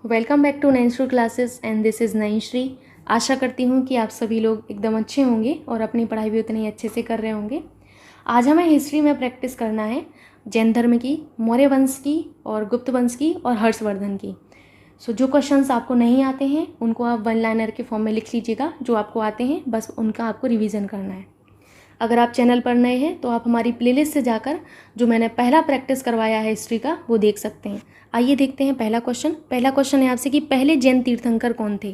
Welcome back to Nainshree classes and this is Nainshree. आशा करती हूँ कि आप सभी लोग एकदम अच्छे होंगे और अपनी पढ़ाई भी उतनी अच्छे से कर रहे होंगे। आज हमें हिस्ट्री में प्रैक्टिस करना है जैन धर्म की, मौर्य वंश की और गुप्त वंश की और हर्षवर्धन की। जो क्वेश्चंस आपको नहीं आते हैं उनको आप वन लाइनर के फॉर्म में लिख लीजिएगा, जो आपको आते हैं बस उनका आपको रिवीजन करना है। अगर आप चैनल पर नए हैं तो आप हमारी प्लेलिस्ट से जाकर जो मैंने पहला प्रैक्टिस करवाया है हिस्ट्री का वो देख सकते हैं। आइए देखते हैं पहला क्वेश्चन है आपसे कि पहले जैन तीर्थंकर कौन थे।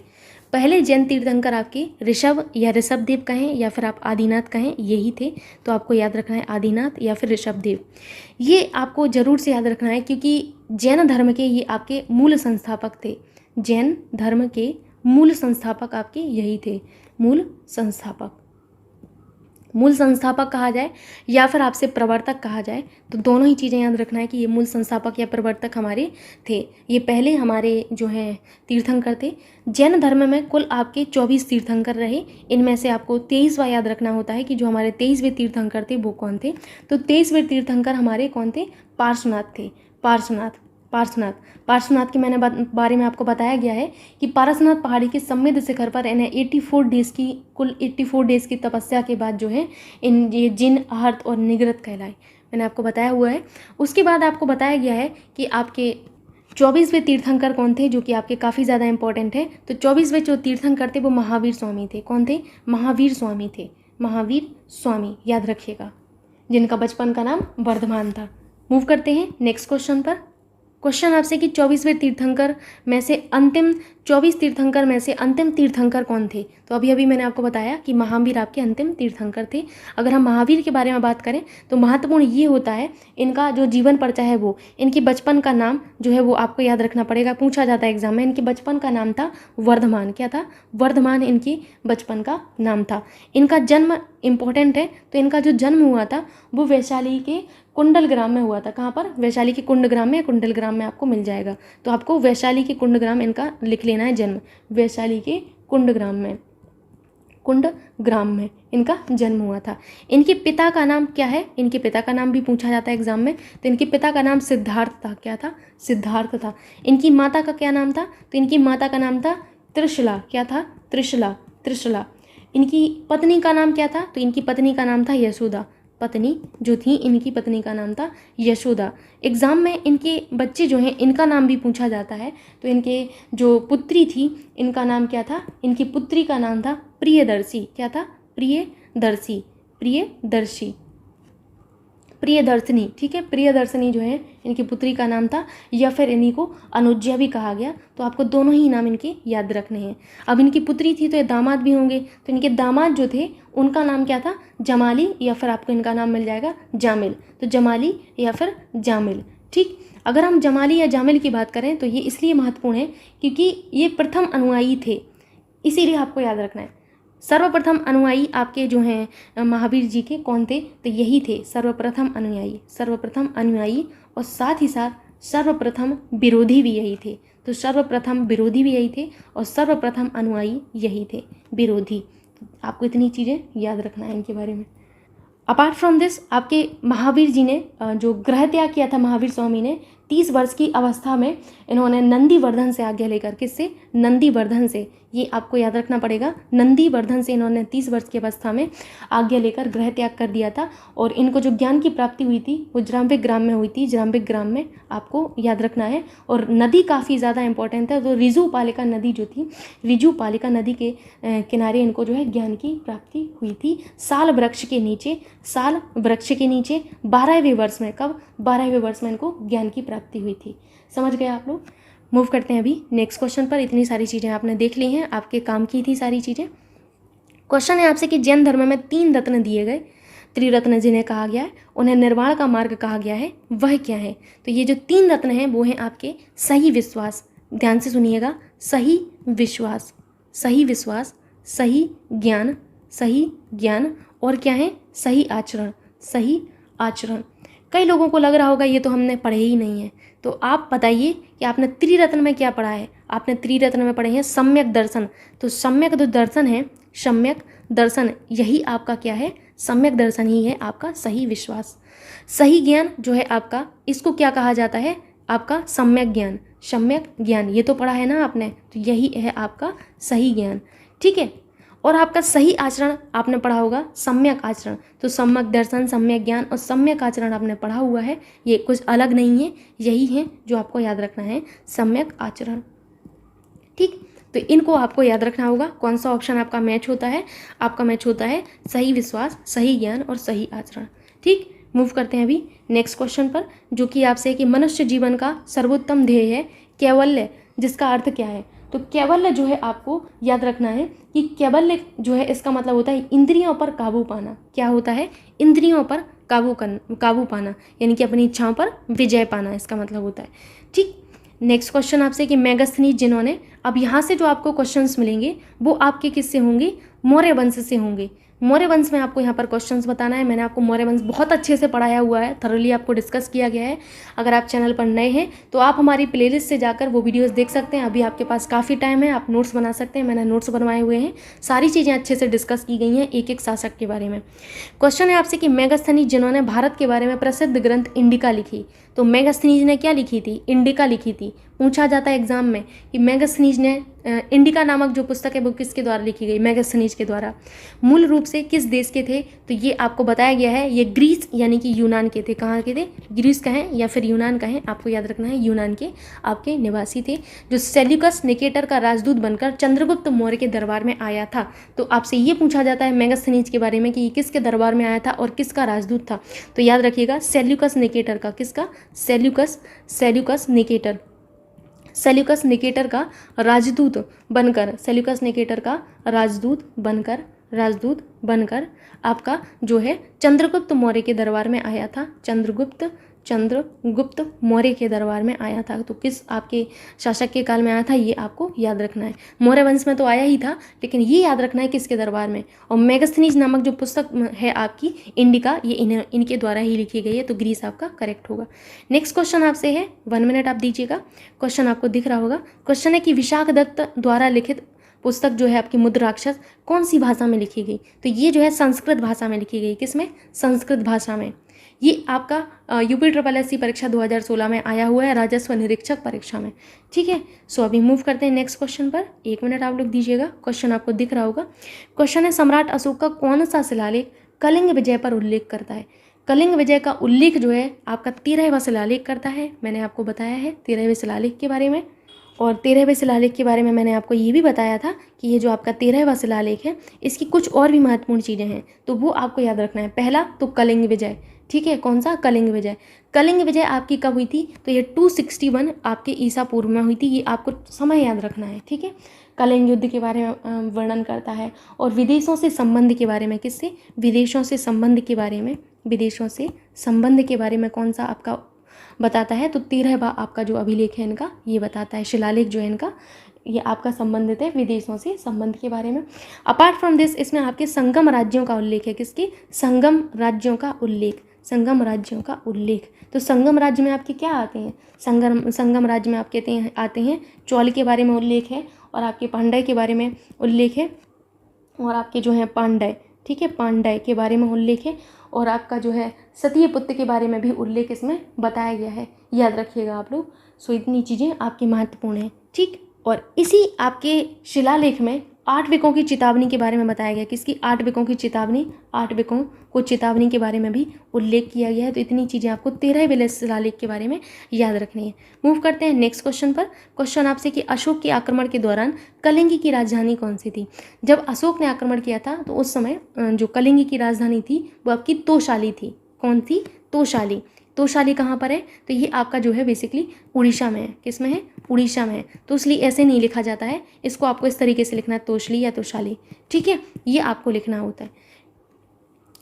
पहले जैन तीर्थंकर आपके ऋषभ या ऋषभदेव कहें या फिर आप आदिनाथ कहें, यही थे। तो आपको याद रखना है आदिनाथ या फिर ऋषभदेव। ये आपको ज़रूर से याद रखना है क्योंकि जैन धर्म के ये आपके मूल संस्थापक थे। जैन धर्म के मूल संस्थापक आपके यही थे। मूल संस्थापक कहा जाए या फिर आपसे प्रवर्तक कहा जाए तो दोनों ही चीज़ें याद रखना है कि ये मूल संस्थापक या प्रवर्तक हमारे थे। ये पहले हमारे जो हैं तीर्थंकर थे। जैन धर्म में कुल आपके 24 तीर्थंकर रहे। इनमें से आपको 23वां याद रखना होता है कि जो हमारे 23वें तीर्थंकर थे वो कौन थे। तो 23वें तीर्थंकर हमारे कौन थे? पार्श्वनाथ थे। पार्श्वनाथ के मैंने बारे में आपको बताया गया है कि पारसनाथ पहाड़ी के समृद्ध शिखर पर इन्हें 84 डेज़ की तपस्या के बाद जो है ये जिन, आहर्त और निगृत कहलाए। मैंने आपको बताया हुआ है। उसके बाद आपको बताया गया है कि आपके 24वें तीर्थंकर कौन थे, जो कि आपके काफ़ी ज़्यादा इंपॉर्टेंट है। तो 24वें जो तीर्थंकर थे वो महावीर स्वामी थे। कौन थे? महावीर स्वामी याद रखिएगा, जिनका बचपन का नाम वर्धमान था। मूव करते हैं नेक्स्ट क्वेश्चन पर। क्वेश्चन आपसे कि 24वें तीर्थंकर में से अंतिम 24 तीर्थंकर में से अंतिम तीर्थंकर कौन थे। तो अभी मैंने आपको बताया कि महावीर आपके अंतिम तीर्थंकर थे। अगर हम महावीर के बारे में बात करें तो महत्वपूर्ण ये होता है इनका जो जीवन परिचय है वो, इनके बचपन का नाम जो है वो आपको याद रखना पड़ेगा, पूछा जाता है एग्जाम में। इनके बचपन का नाम था वर्धमान। क्या था? वर्धमान इनके बचपन का नाम था। इनका जन्म इम्पोर्टेंट है। तो इनका जो जन्म हुआ था वो वैशाली के कुंडलग्राम में हुआ था। कहाँ पर? वैशाली के कुंडलग्राम में आपको मिल जाएगा। तो आपको वैशाली के कुंडग्राम इनका लिख लेना है जन्म। वैशाली के कुंडग्राम में इनका जन्म हुआ था। इनके पिता का नाम क्या है? इनके पिता का नाम भी पूछा जाता है एग्जाम में। तो इनके पिता का नाम सिद्धार्थ था। क्या था? सिद्धार्थ था। इनकी माता का क्या नाम था? तो इनकी माता का नाम था त्रिशला। क्या था? त्रिशला। इनकी पत्नी का नाम क्या था? तो इनकी पत्नी का नाम था यशोदा। पत्नी जो थी इनकी पत्नी का नाम था यशोदा। एग्ज़ाम में इनके बच्चे जो हैं इनका नाम भी पूछा जाता है। तो इनके जो पुत्री थी इनका नाम क्या था? इनकी पुत्री का नाम था प्रियदर्शी। क्या था? प्रियदर्शनी। ठीक है, प्रियदर्शनी जो है इनकी पुत्री का नाम था, या फिर इन्हीं को अनुज्या भी कहा गया। तो आपको दोनों ही नाम इनके याद रखने हैं। अब इनकी पुत्री थी तो ये दामाद भी होंगे। तो इनके दामाद जो थे उनका नाम क्या था? जमाली, या फिर आपको इनका नाम मिल जाएगा जामिल। तो जमाली या फिर जामिल। ठीक, अगर हम जमाली या जामिल की बात करें तो ये इसलिए महत्वपूर्ण है क्योंकि ये प्रथम अनुयायी थे, इसीलिए आपको याद रखना है। सर्वप्रथम अनुयायी आपके जो हैं महावीर जी के कौन थे? तो यही थे सर्वप्रथम अनुयायी और साथ ही साथ सर्वप्रथम विरोधी भी यही थे। तो सर्वप्रथम विरोधी भी यही थे और सर्वप्रथम अनुयायी यही थे, विरोधी। आपको इतनी चीज़ें याद रखना है इनके बारे में। अपार्ट फ्रॉम दिस आपके महावीर जी ने जो गृह त्याग किया था, महावीर स्वामी ने 30 वर्ष की अवस्था में इन्होंने नंदीवर्धन से आज्ञा लेकर, किससे? नंदीवर्धन से। ये आपको याद रखना पड़ेगा। नंदीवर्धन से इन्होंने 30 वर्ष की अवस्था में आज्ञा लेकर गृह त्याग कर दिया था। और इनको जो ज्ञान की प्राप्ति हुई थी वो जराम्बिक ग्राम में हुई थी। जराम्बिक ग्राम में आपको याद रखना है। और नदी काफ़ी ज़्यादा इंपॉर्टेंट है। तो ऋजुपालिका नदी जो थी, ऋजुपालिका नदी के किनारे इनको जो है ज्ञान की प्राप्ति हुई थी। साल वृक्ष के नीचे 12वें वर्ष में। कब? 12वें वर्ष में इनको ज्ञान की प्राप्ति हुई थी। समझ गए आप लोग? मूव करते हैं अभी नेक्स्ट क्वेश्चन पर। इतनी सारी चीज़ें आपने देख ली हैं, आपके काम की थी सारी चीज़ें। क्वेश्चन है आपसे कि जैन धर्म में 3 रत्न दिए गए, त्रिरत्न जिन्हें कहा गया है, उन्हें निर्वाण का मार्ग कहा गया है, वह क्या है? तो ये जो 3 रत्न हैं वो हैं आपके सही विश्वास। ध्यान से सुनिएगा, सही विश्वास, सही ज्ञान और क्या है? सही आचरण। कई लोगों को लग रहा होगा ये तो हमने पढ़े ही नहीं है। तो आप बताइए कि आपने त्रिरत्न में क्या पढ़ा है? आपने त्रिरत्न में पढ़े हैं सम्यक दर्शन। तो सम्यक जो दर्शन है, सम्यक दर्शन, यही आपका क्या है? सम्यक दर्शन ही है आपका सही विश्वास। सही ज्ञान जो है आपका, इसको क्या कहा जाता है? आपका सम्यक ज्ञान। सम्यक ज्ञान, ये तो पढ़ा है ना आपने, तो यही है आपका सही ज्ञान। ठीक है, और आपका सही आचरण आपने पढ़ा होगा सम्यक आचरण, तो सम्यक दर्शन, सम्यक ज्ञान और सम्यक आचरण आपने पढ़ा हुआ है, ये कुछ अलग नहीं है, यही है जो आपको याद रखना है, सम्यक आचरण। ठीक, तो इनको आपको याद रखना होगा। कौन सा ऑप्शन आपका मैच होता है? आपका मैच होता है सही विश्वास, सही ज्ञान और सही आचरण। ठीक, मूव करते हैं अभी नेक्स्ट क्वेश्चन पर, जो कि आपसे कि मनुष्य जीवन का सर्वोत्तम ध्येय है कैवल्य, जिसका अर्थ क्या है? तो कैवल्य जो है आपको याद रखना है कि कैवल्य जो है इसका मतलब होता है इंद्रियों पर काबू पाना। क्या होता है? इंद्रियों पर काबू पाना, यानी कि अपनी इच्छाओं पर विजय पाना, इसका मतलब होता है। ठीक, नेक्स्ट क्वेश्चन आपसे कि मेगास्थनीज जिन्होंने, अब यहाँ से जो आपको क्वेश्चंस मिलेंगे वो आपके किससे होंगे? मौर्य वंश से होंगे। मौर्य वंश में आपको यहाँ पर क्वेश्चंस बताना है। मैंने आपको मौर्य वंश बहुत अच्छे से पढ़ाया हुआ है, थरोली आपको डिस्कस किया गया है। अगर आप चैनल पर नए हैं तो आप हमारी प्लेलिस्ट से जाकर वो वीडियोस देख सकते हैं। अभी आपके पास काफ़ी टाइम है, आप नोट्स बना सकते हैं, मैंने नोट्स बनवाए हुए हैं, सारी चीज़ें अच्छे से डिस्कस की गई हैं एक एक शासक के बारे में। क्वेश्चन है आपसे कि मेगास्थनीज जिन्होंने भारत के बारे में प्रसिद्ध ग्रंथ इंडिका लिखी, तो मेगास्थनीज ने क्या लिखी थी? इंडिका लिखी थी। पूछा जाता है एग्जाम में कि मेगास्थनीज ने इंडिका नामक जो पुस्तक है वो किसके द्वारा लिखी गई? मेगास्थनीज के द्वारा। मूल रूप से किस देश के थे? तो ये आपको बताया गया है, ये ग्रीस यानी कि यूनान के थे। कहाँ के थे? ग्रीस का है या फिर यूनान का है, आपको याद रखना है, यूनान के आपके निवासी थे, जो सेल्यूकस निकेटर का राजदूत बनकर चंद्रगुप्त मौर्य के दरबार में आया था। तो आपसे ये पूछा जाता है मेगास्थनीज के बारे में कि ये किसके दरबार में आया था और किसका राजदूत था? तो याद रखिएगा सेल्यूकस निकेटर का। किसका? सेल्यूकस निकेटर, सेल्यूकस निकेटर का राजदूत बनकर, सेल्यूकस निकेटर का राजदूत बनकर आपका जो है चंद्रगुप्त मौर्य के दरबार में आया था। चंद्रगुप्त मौर्य के दरबार में आया था। तो किस आपके शासक के काल में आया था, ये आपको याद रखना है। मौर्य वंश में तो आया ही था, लेकिन ये याद रखना है किसके दरबार में। और मेगास्थनीज नामक जो पुस्तक है आपकी इंडिका, ये इनके द्वारा ही लिखी गई है, तो ग्रीस आपका करेक्ट होगा। नेक्स्ट क्वेश्चन आपसे है, 1 मिनट आप दीजिएगा, क्वेश्चन आपको दिख रहा होगा। क्वेश्चन है कि विशाख दत्त द्वारा लिखित पुस्तक जो है आपकी मुद्राक्षस कौन सी भाषा में लिखी गई? तो ये जो है संस्कृत भाषा में लिखी गई। किसमें? संस्कृत भाषा में। ये आपका यूपी SSS परीक्षा 2016 में आया हुआ है, राजस्व निरीक्षक परीक्षा में। ठीक है, सो अभी मूव करते हैं नेक्स्ट क्वेश्चन पर। 1 मिनट आप लोग दीजिएगा, क्वेश्चन आपको दिख रहा होगा। क्वेश्चन है सम्राट अशोक का कौन सा शिलालेख कलिंग विजय पर उल्लेख करता है? कलिंग विजय का उल्लेख जो है आपका 13वां शिलालेख करता है। मैंने आपको बताया है 13वें शिलालेख के बारे में, और 13वें शिलालेख के बारे में मैंने आपको ये भी बताया था कि ये जो आपका 13वां शिलालेख है इसकी कुछ और भी महत्वपूर्ण चीज़ें हैं, तो वो आपको याद रखना है। पहला तो कलिंग विजय, ठीक है, कौन सा? कलिंग विजय। कलिंग विजय आपकी कब हुई थी? तो ये 261 आपके ईसा पूर्व में हुई थी, ये आपको समय याद रखना है। ठीक है, कलिंग युद्ध के बारे में वर्णन करता है, और विदेशों से संबंध के बारे में, किससे? विदेशों से संबंध के बारे में, विदेशों से संबंध के बारे में कौन सा आपका बताता है? तो 13वां आपका जो अभिलेख है इनका ये बताता है, शिलालेख जो है इनका ये आपका संबंधित है विदेशों से संबंध के बारे में। अपार्ट फ्रॉम दिस इसमें आपके संगम राज्यों का उल्लेख है। किसके? संगम राज्यों का उल्लेख, संगम राज्यों का उल्लेख। तो संगम राज्य में आपके क्या आते हैं? संगम राज्य में आप कहते हैं आते हैं चौल के बारे में उल्लेख है, और आपके पांड्य के बारे में उल्लेख है, और आपके जो है पांड्य, ठीक है, पांड्य के बारे में उल्लेख है, और आपका जो है सतीय पुत्र के बारे में भी उल्लेख इसमें बताया गया है। याद रखिएगा आप लोग। सो इतनी चीज़ें आपकी महत्वपूर्ण हैं। ठीक, और इसी आपके शिलालेख में 8 विकों की चेतावनी के बारे में बताया गया। किसकी? 8 विकों की चेतावनी, 8 विकों को चेतावनी के बारे में भी उल्लेख किया गया है। तो इतनी चीज़ें आपको 13वें शिलालेख के बारे में याद रखनी है। मूव करते हैं नेक्स्ट क्वेश्चन पर। क्वेश्चन आपसे कि अशोक के आक्रमण के दौरान कलिंगी की राजधानी कौन सी थी? जब अशोक ने आक्रमण किया था तो उस समय जो कलिंगी की राजधानी थी वो आपकी तोशाली थी। कौन थी? तोशाली। तोशाली कहाँ पर है? तो ये आपका जो है बेसिकली उड़ीसा में है। किस में है? उड़ीसा में है। तो इसलिए ऐसे नहीं लिखा जाता है, इसको आपको इस तरीके से लिखना है, तोशली या तोशाली। ठीक है, ये आपको लिखना होता है।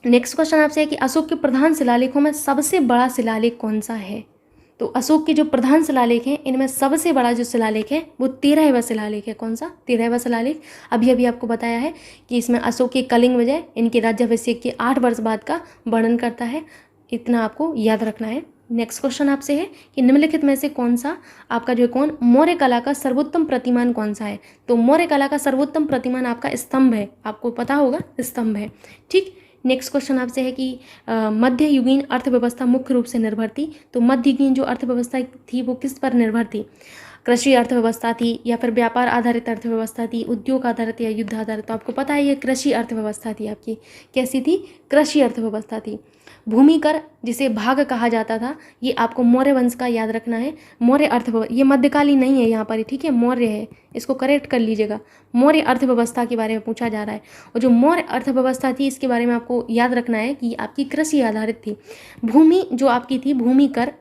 नेक्स्ट क्वेश्चन आपसे है कि अशोक के प्रधान शिलालेखों में सबसे बड़ा शिलालेख कौन सा है? तो अशोक के जो प्रधान शिलालेख हैं इनमें सबसे बड़ा जो शिलालेख है वो 13वां शिलालेख है। कौन सा? 13वां शिलालेख। अभी आपको बताया है कि इसमें अशोक के कलिंग विजय, इनके राज्याभिषेक के 8 वर्ष बाद का वर्णन करता है। इतना आपको याद रखना है। नेक्स्ट क्वेश्चन आपसे है कि निम्नलिखित में से कौन सा आपका जो है कौन मौर्य कला का सर्वोत्तम प्रतिमान कौन सा है? तो मौर्य कला का सर्वोत्तम प्रतिमान आपका स्तंभ है, आपको पता होगा स्तंभ है। ठीक, नेक्स्ट क्वेश्चन आपसे है कि मध्ययुगीन अर्थव्यवस्था मुख्य रूप से निर्भर थी। तो मध्ययुगीन जो अर्थव्यवस्था थी वो किस पर निर्भर थी? कृषि अर्थव्यवस्था थी या फिर व्यापार आधारित अर्थव्यवस्था थी, उद्योग आधारित या युद्ध आधारित। तो आपको पता है ये कृषि अर्थव्यवस्था थी आपकी। कैसी थी? कृषि अर्थव्यवस्था थी। भूमि कर जिसे भाग कहा जाता था, ये आपको मौर्य वंश का याद रखना है। मौर्य अर्थव्यवस्था, ये मध्यकालीन नहीं है यहाँ पर, ठीक है, मौर्य है, इसको करेक्ट कर लीजिएगा। मौर्य अर्थव्यवस्था के बारे में पूछा जा रहा है। और जो मौर्य अर्थव्यवस्था थी इसके बारे में आपको याद रखना है कि आपकी कृषि आधारित थी। भूमि जो आपकी थी, भूमि कर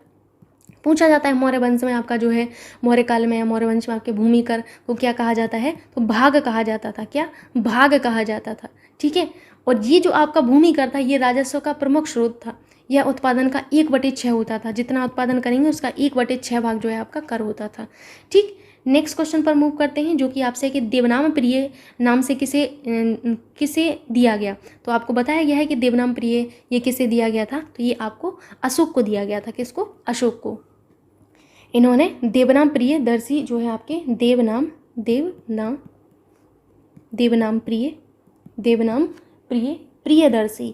पूछा जाता है मौर्य वंश में आपका जो है, मौर्य काल में या मौर्य वंश में आपके भूमि कर को क्या कहा जाता है? तो भाग कहा जाता था। क्या? भाग कहा जाता था, ठीक है। और ये जो आपका भूमि कर था, ये राजस्व का प्रमुख स्रोत था। यह उत्पादन का 1/6 होता था। जितना उत्पादन करेंगे उसका 1/6 भाग जो है आपका कर होता था, ठीक। नेक्स्ट क्वेश्चन पर मूव करते हैं, जो कि आपसे कि देवनाम प्रिय नाम से किसे दिया गया। तो आपको बताया गया है कि देवनाम प्रिय ये किसे दिया गया था? तो ये आपको अशोक को दिया गया था। किसको? अशोक को। इन्होंने देवनाम प्रिय दर्शी जो है आपके देवनाम प्रियदर्शी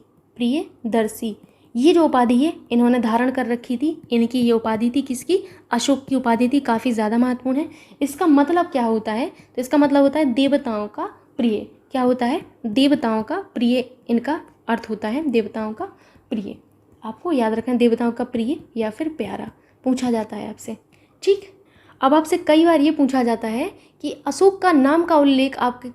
ये जो उपाधि है इन्होंने धारण कर रखी थी। इनकी ये उपाधि थी किसकी? अशोक की उपाधि थी। काफ़ी ज़्यादा महत्वपूर्ण है। इसका मतलब क्या होता है? तो इसका मतलब होता है देवताओं का प्रिय। क्या होता है? देवताओं का प्रिय, इनका अर्थ होता है देवताओं का प्रिय। आपको याद रखना, देवताओं का प्रिय या फिर प्यारा पूछा जाता है आपसे, ठीक। अब आपसे कई बार ये पूछा जाता है कि अशोक का नाम का उल्लेख आपके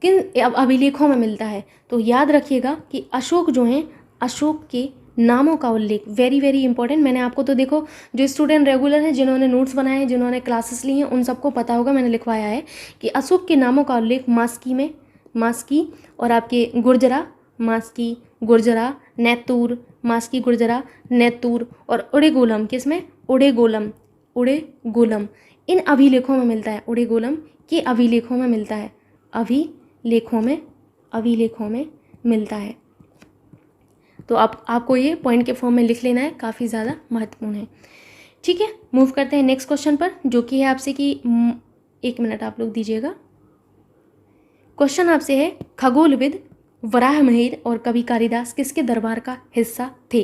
किन अभिलेखों में मिलता है। तो याद रखिएगा कि अशोक जो हैं, अशोक के नामों का उल्लेख वेरी वेरी इंपॉर्टेंट। मैंने आपको तो देखो, जो स्टूडेंट रेगुलर हैं, जिन्होंने नोट्स बनाए हैं, जिन्होंने क्लासेस ली हैं, उन सबको पता होगा, मैंने लिखवाया है कि अशोक के नामों का उल्लेख मास्की और आपके गुर्जरा, मास्की गुर्जरा, नेतूर और उड़ेगोलम, किसमें? उड़ेगोलम इन अभिलेखों में मिलता है। उड़ेगोलम के अभिलेखों में मिलता है। अभिलेखों में मिलता है। तो आपको ये पॉइंट के फॉर्म में लिख लेना है, काफ़ी ज़्यादा महत्वपूर्ण है, ठीक है। मूव करते हैं नेक्स्ट क्वेश्चन पर, जो कि है आपसे कि 1 मिनट आप लोग दीजिएगा। क्वेश्चन आपसे है, खगोलविद वराहमिहिर और कवि कालिदास किसके दरबार का हिस्सा थे।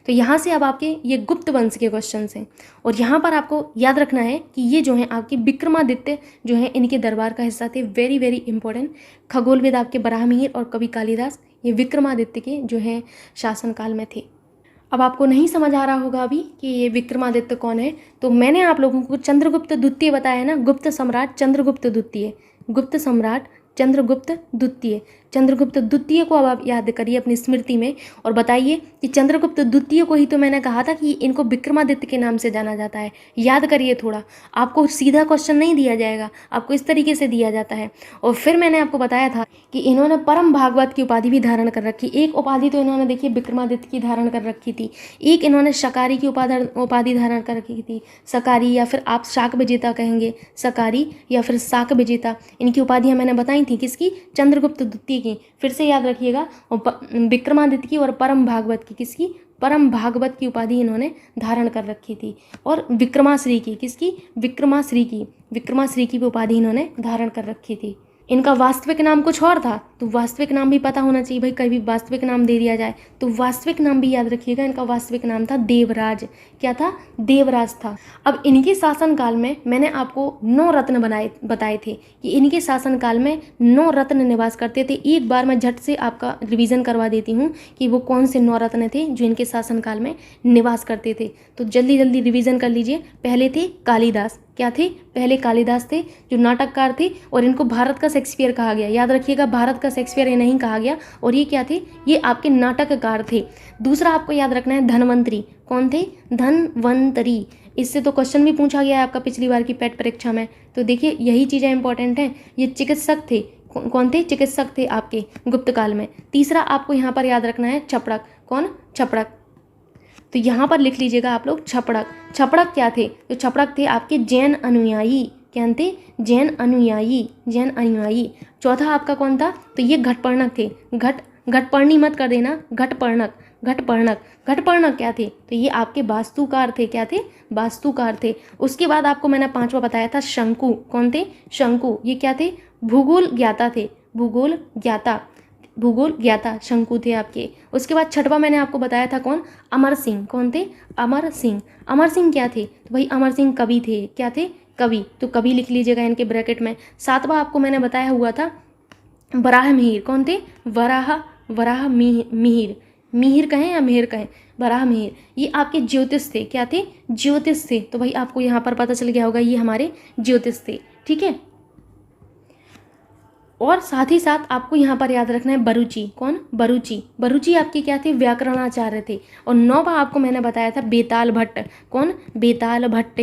तो यहाँ से अब आपके ये गुप्त वंश के क्वेश्चन हैं। और यहाँ पर आपको याद रखना है कि ये जो है आपके विक्रमादित्य जो है इनके दरबार का हिस्सा थे। Very very important. खगोलविद आपके वराहमिहिर और कवि कालिदास ये विक्रमादित्य के जो है शासनकाल में थे। अब आपको नहीं समझ आ रहा होगा अभी कि ये विक्रमादित्य कौन है। तो मैंने आप लोगों को चंद्रगुप्त द्वितीय बताया है ना, गुप्त सम्राट चंद्रगुप्त द्वितीय, गुप्त सम्राट चंद्रगुप्त द्वितीय। चंद्रगुप्त द्वितीय को अब आप याद करिए अपनी स्मृति में और बताइए कि चंद्रगुप्त द्वितीय को ही तो मैंने कहा था कि इनको विक्रमादित्य के नाम से जाना जाता है। याद करिए थोड़ा, आपको सीधा क्वेश्चन नहीं दिया जाएगा, आपको इस तरीके से दिया जाता है। और फिर मैंने आपको बताया था कि इन्होंने परम भागवत की उपाधि भी धारण कर रखी। एक उपाधि तो इन्होंने देखिए विक्रमादित्य की धारण कर रखी थी, एक इन्होंने शकारी की उपाधि धारण कर रखी थी। शकारी या फिर आप शाक विजेता कहेंगे, शकारी या फिर शाक विजेता, इनकी उपाधियां मैंने बताई थी। किसकी? चंद्रगुप्त द्वितीय की। फिर से याद रखिएगा, विक्रमादित्य की और परम भागवत की। किसकी? परम भागवत की उपाधि इन्होंने धारण कर रखी थी। और विक्रमाश्री की। किसकी? विक्रमाश्री की भी उपाधि इन्होंने धारण कर रखी थी। इनका वास्तविक नाम कुछ और था, तो वास्तविक नाम भी पता होना चाहिए भाई, कभी वास्तविक नाम दे दिया जाए तो वास्तविक नाम भी याद रखिएगा। इनका वास्तविक नाम था देवराज। क्या था? देवराज था। अब इनके शासनकाल में मैंने आपको 9 रत्न बताए थे कि इनके शासनकाल में 9 रत्न निवास करते थे। एक बार मैं झट से आपका रिवीजन करवा देती हूँ कि वो कौन से 9 रत्न थे जो इनके शासनकाल में निवास करते थे। तो जल्दी जल्दी रिवीजन कर लीजिए। पहले थे कालिदास। क्या थे? पहले कालिदास थे जो नाटककार थे, और इनको भारत का शेक्सपियर कहा गया। याद रखिएगा, भारत का शेक्सपियर ये नहीं कहा गया। और ये क्या थे? ये आपके नाटककार थे। दूसरा आपको याद रखना है धनवंतरी। कौन थे? धनवंतरी। इससे तो क्वेश्चन भी पूछा गया है आपका पिछली बार की पेट परीक्षा में। तो देखिए यही चीज़ें इंपॉर्टेंट हैं। ये चिकित्सक थे। कौन थे? चिकित्सक थे आपके गुप्त काल में। तीसरा आपको यहाँ पर याद रखना है छपड़क। कौन? छपड़क। तो यहाँ पर लिख लीजिएगा आप लोग छपड़क। छपड़क क्या थे? तो छपड़क थे आपके जैन अनुयायी। क्या थे? जैन अनुयायी। चौथा आपका कौन था? तो ये घटपर्णक थे। घटपर्णी मत कर देना, घटपर्णक क्या थे? तो ये आपके वास्तुकार थे। क्या थे? वास्तुकार थे। उसके बाद आपको मैंने 5वां बताया था शंकु। कौन थे? शंकु। ये क्या थे? भूगोल ज्ञाता थे। भूगोल ज्ञाता शंकु थे आपके। उसके बाद 6वां मैंने आपको बताया था कौन? अमर सिंह। कौन थे? अमर सिंह क्या थे? तो भाई अमर सिंह कवि थे। क्या थे? कवि, तो कवि लिख लीजिएगा इनके ब्रैकेट में। 7वां आपको मैंने बताया हुआ था वराह मिहिर। कौन थे? वराह मिहिर, मिहिर कहें या मिहिर कहें, वराह मिहिर, ये आपके ज्योतिष थे। क्या थे? ज्योतिष थे। तो भाई आपको यहाँ पर पता चल गया होगा ये हमारे ज्योतिष थे। ठीक है, और साथ ही साथ आपको यहाँ पर याद रखना है बरुचि। कौन? बरुचि। बरुचि आपके क्या थे? व्याकरणाचार्य थे। और 9वां आपको मैंने बताया था बेताल भट्ट। कौन? बेताल भट्ट।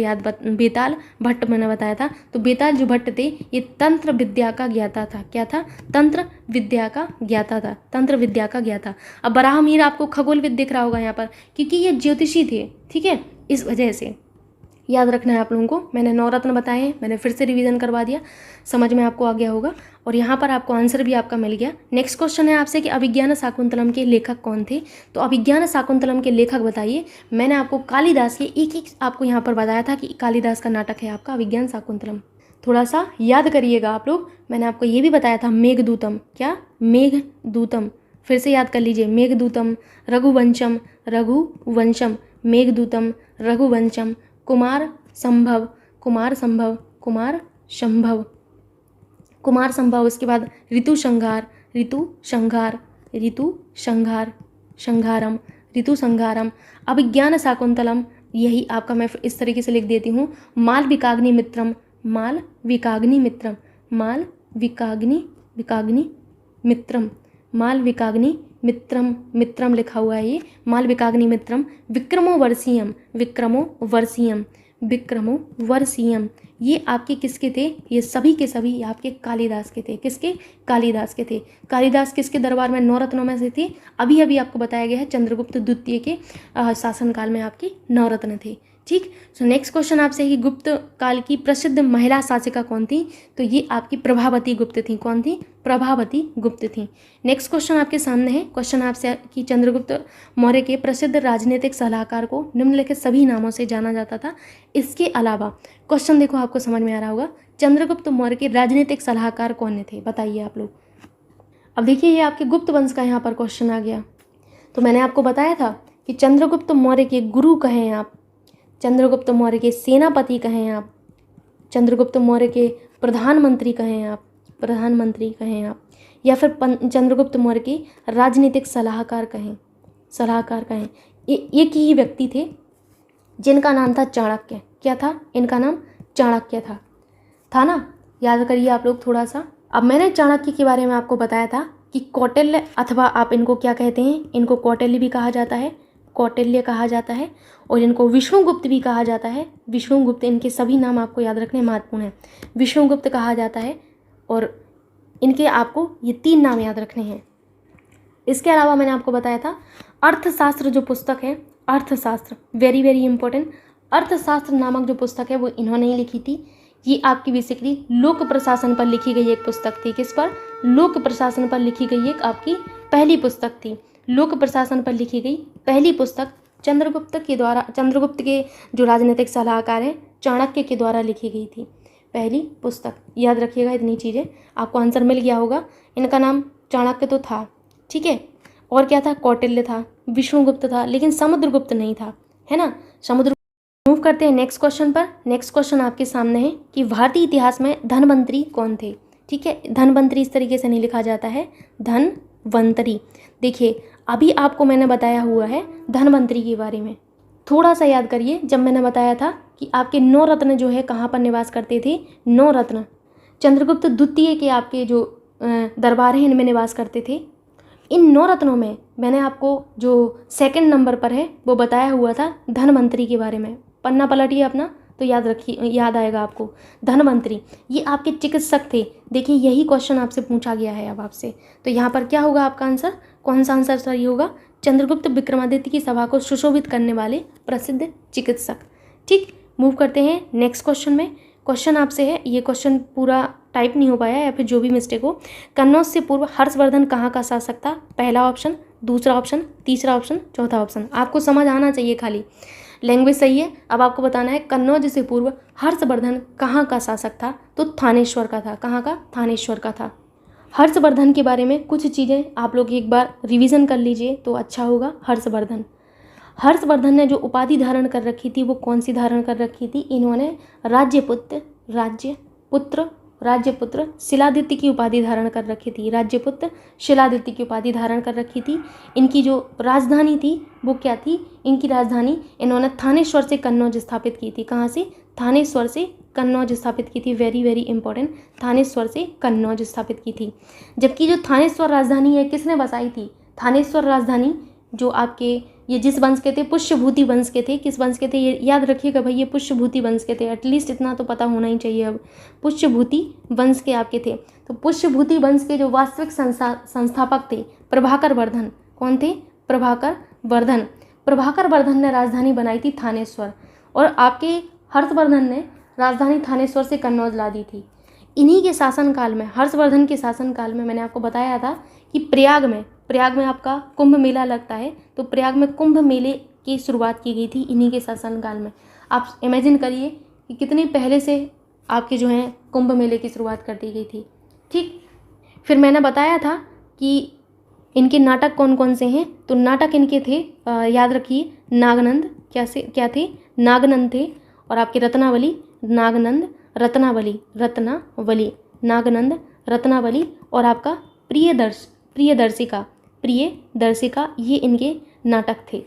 बेताल भट्ट मैंने बताया था। तो बेताल जो भट्ट थे ये तंत्र विद्या का ज्ञाता था। क्या था? तंत्र विद्या का ज्ञाता था। तंत्र विद्या का ज्ञाता। अब बराह मीर आपको खगोल विद दिख रहा होगा यहाँ पर, क्योंकि ये ज्योतिषी थे। ठीक है, इस वजह से याद रखना है आप लोगों को। मैंने 9 रत्न बताए हैं, मैंने फिर से रिवीजन करवा दिया, समझ में आपको आ गया होगा। और यहाँ पर आपको आंसर भी आपका मिल गया। नेक्स्ट क्वेश्चन है आपसे कि अभिज्ञान शाकुंतलम के लेखक कौन थे? तो अभिज्ञान शाकुंतलम के लेखक बताइए। मैंने आपको कालिदास के एक आपको यहाँ पर बताया था कि कालिदास का नाटक है आपका अभिज्ञान शाकुंतलम। थोड़ा सा याद करिएगा आप लोग। मैंने आपको ये भी बताया था मेघदूतम। क्या? मेघदूतम। फिर से याद कर लीजिए, मेघदूतम, रघुवंशम, मेघदूतम, रघुवंशम, कुमार संभव, कुमार संभव, उसके बाद ऋतु संघारम, अभिज्ञान शाकुंतलम। यही आपका मैं इस तरीके से लिख देती हूँ, मालविकाग्नि मित्रम लिखा हुआ है ये, मालविकाग्नि मित्रम, विक्रमो वर्षीयम। ये आपके किसके थे? ये सभी के सभी आपके कालिदास के थे। किसके? कालिदास के थे। कालिदास किसके दरबार में 9 रत्नों में से थे? अभी आपको बताया गया है चंद्रगुप्त द्वितीय के शासनकाल में आपके 9 रत्न थे। ठीक। सो नेक्स्ट क्वेश्चन आपसे है कि गुप्त काल की प्रसिद्ध महिला शासिका कौन थी? तो ये आपकी प्रभावती गुप्त थी। कौन थी? प्रभावती गुप्त थी। नेक्स्ट क्वेश्चन आपके सामने है। क्वेश्चन आपसे कि चंद्रगुप्त मौर्य के प्रसिद्ध राजनीतिक सलाहकार को निम्नलिखित सभी नामों से जाना जाता था। इसके अलावा क्वेश्चन देखो, आपको समझ में आ रहा होगा, चंद्रगुप्त मौर्य के राजनीतिक सलाहकार कौन थे? बताइए आप लोग। अब देखिए, ये आपके गुप्त वंश का यहाँ पर क्वेश्चन आ गया। तो मैंने आपको बताया था कि चंद्रगुप्त मौर्य के गुरु कहें आप, चंद्रगुप्त मौर्य के सेनापति कहें आप, चंद्रगुप्त मौर्य के प्रधानमंत्री कहें आप, या फिर चंद्रगुप्त मौर्य के राजनीतिक सलाहकार कहें। एक ही व्यक्ति थे जिनका नाम था चाणक्य। क्या था? इनका नाम चाणक्य था ना? याद करिए आप लोग थोड़ा सा। अब मैंने चाणक्य के बारे में आपको बताया था कि कौटिल्य, अथवा आप इनको क्या कहते हैं, इनको कौटिल्य भी कहा जाता है, और इनको विष्णुगुप्त भी कहा जाता है। विष्णुगुप्त, इनके सभी नाम आपको याद रखने महत्वपूर्ण है। विष्णुगुप्त कहा जाता है, और इनके आपको ये 3 नाम याद रखने हैं। इसके अलावा मैंने आपको बताया था अर्थशास्त्र जो पुस्तक है, अर्थशास्त्र वेरी वेरी इंपॉर्टेंट, अर्थशास्त्र नामक जो पुस्तक है वो इन्होंने ही लिखी थी। ये आपकी बेसिकली लोक प्रशासन पर लिखी गई एक पुस्तक थी। किस पर? लोक प्रशासन पर लिखी गई एक आपकी पहली पुस्तक थी। लोक प्रशासन पर लिखी गई पहली पुस्तक चंद्रगुप्त के जो राजनीतिक सलाहकार हैं चाणक्य के द्वारा लिखी गई थी पहली पुस्तक। याद रखिएगा इतनी चीज़ें, आपको आंसर मिल गया होगा। इनका नाम चाणक्य तो था, ठीक है, और क्या था? कौटिल्य था, विष्णुगुप्त था, लेकिन समुद्रगुप्त नहीं था, है ना? मूव करते हैं नेक्स्ट क्वेश्चन पर। नेक्स्ट क्वेश्चन आपके सामने है कि भारतीय इतिहास में धनवंतरी कौन थे? ठीक है, धनवंतरी इस तरीके से नहीं लिखा जाता है, धनवंतरी। देखिए, अभी आपको मैंने बताया हुआ है धनवंतरी के बारे में, थोड़ा सा याद करिए। जब मैंने बताया था कि आपके 9 रत्न जो है कहाँ पर निवास करते थे, 9 रत्न चंद्रगुप्त द्वितीय के आपके जो दरबार हैं इनमें निवास करते थे। इन 9 रत्नों में मैंने आपको जो 2nd नंबर पर है वो बताया हुआ था धनवंतरी के बारे में। पन्ना पलटिए अपना तो याद रखिए, याद आएगा आपको। धनवंतरी ये आपके चिकित्सक थे। देखिए, यही क्वेश्चन आपसे पूछा गया है अब आपसे, तो यहाँ पर क्या होगा आपका आंसर? कौन सा आंसर सही होगा? चंद्रगुप्त विक्रमादित्य की सभा को सुशोभित करने वाले प्रसिद्ध चिकित्सक। ठीक, मूव करते हैं नेक्स्ट क्वेश्चन में। क्वेश्चन आपसे है, ये क्वेश्चन पूरा टाइप नहीं हो पाया या फिर जो भी मिस्टेक हो। कन्नौज से पूर्व हर्षवर्धन कहाँ का शासक था? पहला ऑप्शन, दूसरा ऑप्शन, तीसरा ऑप्शन, चौथा ऑप्शन। आपको समझ आना चाहिए, खाली लैंग्वेज सही है। अब आपको बताना है कन्नौज से पूर्व हर्षवर्धन कहाँ का शासक था? तो थानेश्वर का था। कहाँ का? थानेश्वर का था। हर्षवर्धन के बारे में कुछ चीज़ें आप लोग एक बार रिवीजन कर लीजिए तो अच्छा होगा। हर्षवर्धन ने जो उपाधि धारण कर रखी थी वो कौन सी धारण कर रखी थी? इन्होंने राज्यपुत्र शिलादित्य की उपाधि धारण कर रखी थी। राज्यपुत्र शिलादित्य की उपाधि धारण कर रखी थी। इनकी जो राजधानी थी वो क्या थी? इनकी राजधानी इन्होंने थानेश्वर से कन्नौज स्थापित की थी। कहाँ से? थानेश्वर से कन्नौज स्थापित की थी। वेरी वेरी इंपॉर्टेंट, थानेश्वर से कन्नौज स्थापित की थी। जबकि जो थानेश्वर राजधानी है किसने बसाई थी? थानेश्वर राजधानी जो आपके ये जिस वंश के थे, पुष्यभूति वंश के थे। किस वंश के थे? ये याद रखिएगा भाई, ये पुष्यभूति वंश के थे। एटलीस्ट इतना तो पता होना ही चाहिए। अब पुष्यभूति वंश के आपके थे। तो पुष्यभूति वंश के जो वास्तविक संस्थापक थे प्रभाकर वर्धन। कौन थे? प्रभाकर वर्धन। प्रभाकर वर्धन ने राजधानी बनाई थी थानेश्वर, और आपके हर्षवर्धन ने राजधानी थानेश्वर से कन्नौज ला दी थी। इन्हीं के शासनकाल में, हर्षवर्धन के शासनकाल में, मैंने आपको बताया था कि प्रयाग में आपका कुंभ मेला लगता है। तो प्रयाग में कुंभ मेले की शुरुआत की गई थी इन्हीं के शासनकाल में। आप इमेजिन करिए कि कितनी पहले से आपके जो हैं कुंभ मेले की शुरुआत कर दी गई थी। ठीक, फिर मैंने बताया था कि इनके नाटक कौन कौन से हैं। तो नाटक इनके थे, याद रखिए, नागनंद क्या थे? नागनंद थे। और आपके रत्नावली, नागनंद, रत्नावली, नागनंद, रत्नावली, और आपका प्रियदर्शिका, ये इनके नाटक थे।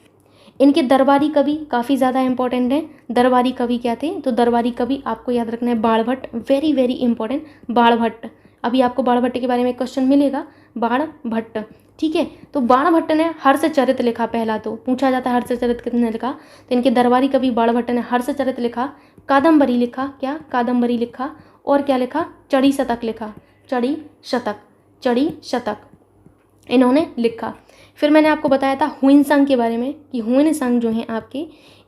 इनके दरबारी कवि काफ़ी ज़्यादा इंपॉर्टेंट हैं। दरबारी कवि क्या थे? तो दरबारी कवि आपको याद रखना है Banabhatta. Very very important, Banabhatta. अभी आपको बाणभट्ट के बारे में क्वेश्चन मिलेगा, बाणभट्ट। ठीक है, तो बाणभट्ट ने हर्षचरित लिखा। पहला तो पूछा जाता है हर्षचरित किसने लिखा? तो इनके दरबारी कवि बाणभट्ट ने हर्षचरित लिखा, कादम्बरी लिखा। क्या? कादम्बरी लिखा। और क्या लिखा? चड़ी शतक लिखा। चड़ी शतक इन्होंने लिखा। फिर मैंने आपको बताया था हुइनसांग के बारे में कि हुइनसांग जो हैं आपके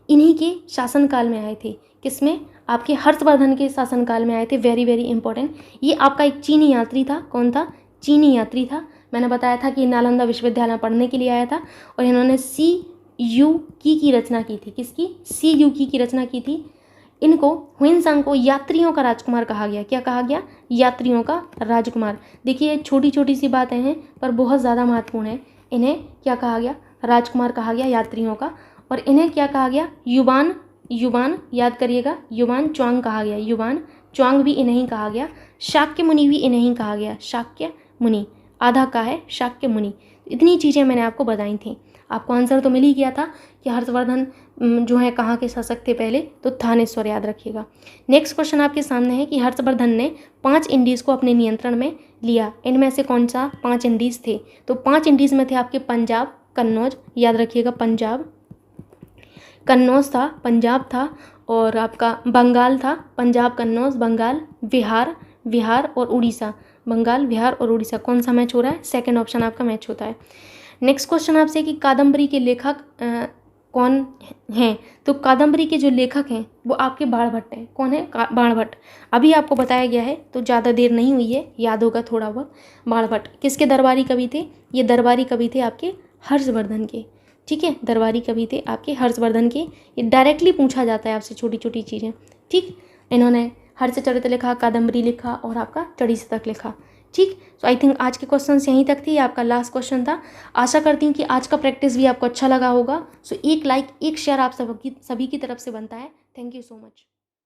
इन्हीं के शासनकाल में आए थे। किसमें? आपके हर्षवर्धन के शासनकाल में आए थे। Very very important. ये आपका एक चीनी यात्री था। कौन था? चीनी यात्री था। मैंने बताया था कि नालंदा विश्वविद्यालय पढ़ने के लिए आया था, और इन्होंने CUK की रचना की थी। किसकी? CUK की रचना की थी। इनको, हुइनसांग को यात्रियों का राजकुमार कहा गया। क्या कहा गया? यात्रियों का राजकुमार। देखिए छोटी छोटी सी बातें हैं पर बहुत ज़्यादा महत्वपूर्ण है। इन्हें क्या कहा गया? राजकुमार कहा गया यात्रियों का। और इन्हें क्या कहा गया? युवान, याद करिएगा, युवान च्वांग कहा गया। युवान च्वांग भी इन्हें ही कहा गया। शाक्य मुनि भी इन्हें ही कहा गया। शाक्य मुनि, आधा का है शाक्य मुनि। इतनी चीज़ें मैंने आपको बताई थी। आपको आंसर तो मिल ही गया था कि हर्षवर्धन जो है कहाँ के शासक थे पहले? तो थानेश्वर, याद रखिएगा। नेक्स्ट क्वेश्चन आपके सामने है कि हर्षवर्धन ने 5 इंडीज़ को अपने नियंत्रण में लिया। इनमें से कौन सा 5 इंडीज़ थे? तो 5 इंडीज़ में थे आपके पंजाब, कन्नौज, याद रखिएगा, पंजाब, कन्नौज था, पंजाब था, और आपका बंगाल था, पंजाब, कन्नौज, बंगाल, बिहार और उड़ीसा। बंगाल, बिहार और उड़ीसा। कौन सा मैच हो रहा है? सेकंड ऑप्शन आपका मैच होता है। नेक्स्ट क्वेश्चन आपसे कि कादम्बरी के लेखक कौन हैं? तो कादम्बरी के जो लेखक हैं वो आपके बाणभट्ट हैं। कौन है? बाणभट्ट। अभी आपको बताया गया है तो ज़्यादा देर नहीं हुई है, याद होगा थोड़ा बहुत। बाणभट्ट किसके दरबारी कवि थे? ये दरबारी कवि थे आपके हर्षवर्धन के। ठीक है, दरबारी कवि थे आपके हर्षवर्धन के। ये डायरेक्टली पूछा जाता है आपसे छोटी छोटी चीज़ें। ठीक, इन्होंने हर्षचरित लिखा, कादम्बरी लिखा, और आपका चड़ी शतक लिखा। ठीक, सो आई थिंक आज के क्वेश्चन यहीं तक थी। आपका लास्ट क्वेश्चन था। आशा करती हूँ कि आज का प्रैक्टिस भी आपको अच्छा लगा होगा। सो एक लाइक, एक शेयर आप सभी की तरफ से बनता है। Thank you so much.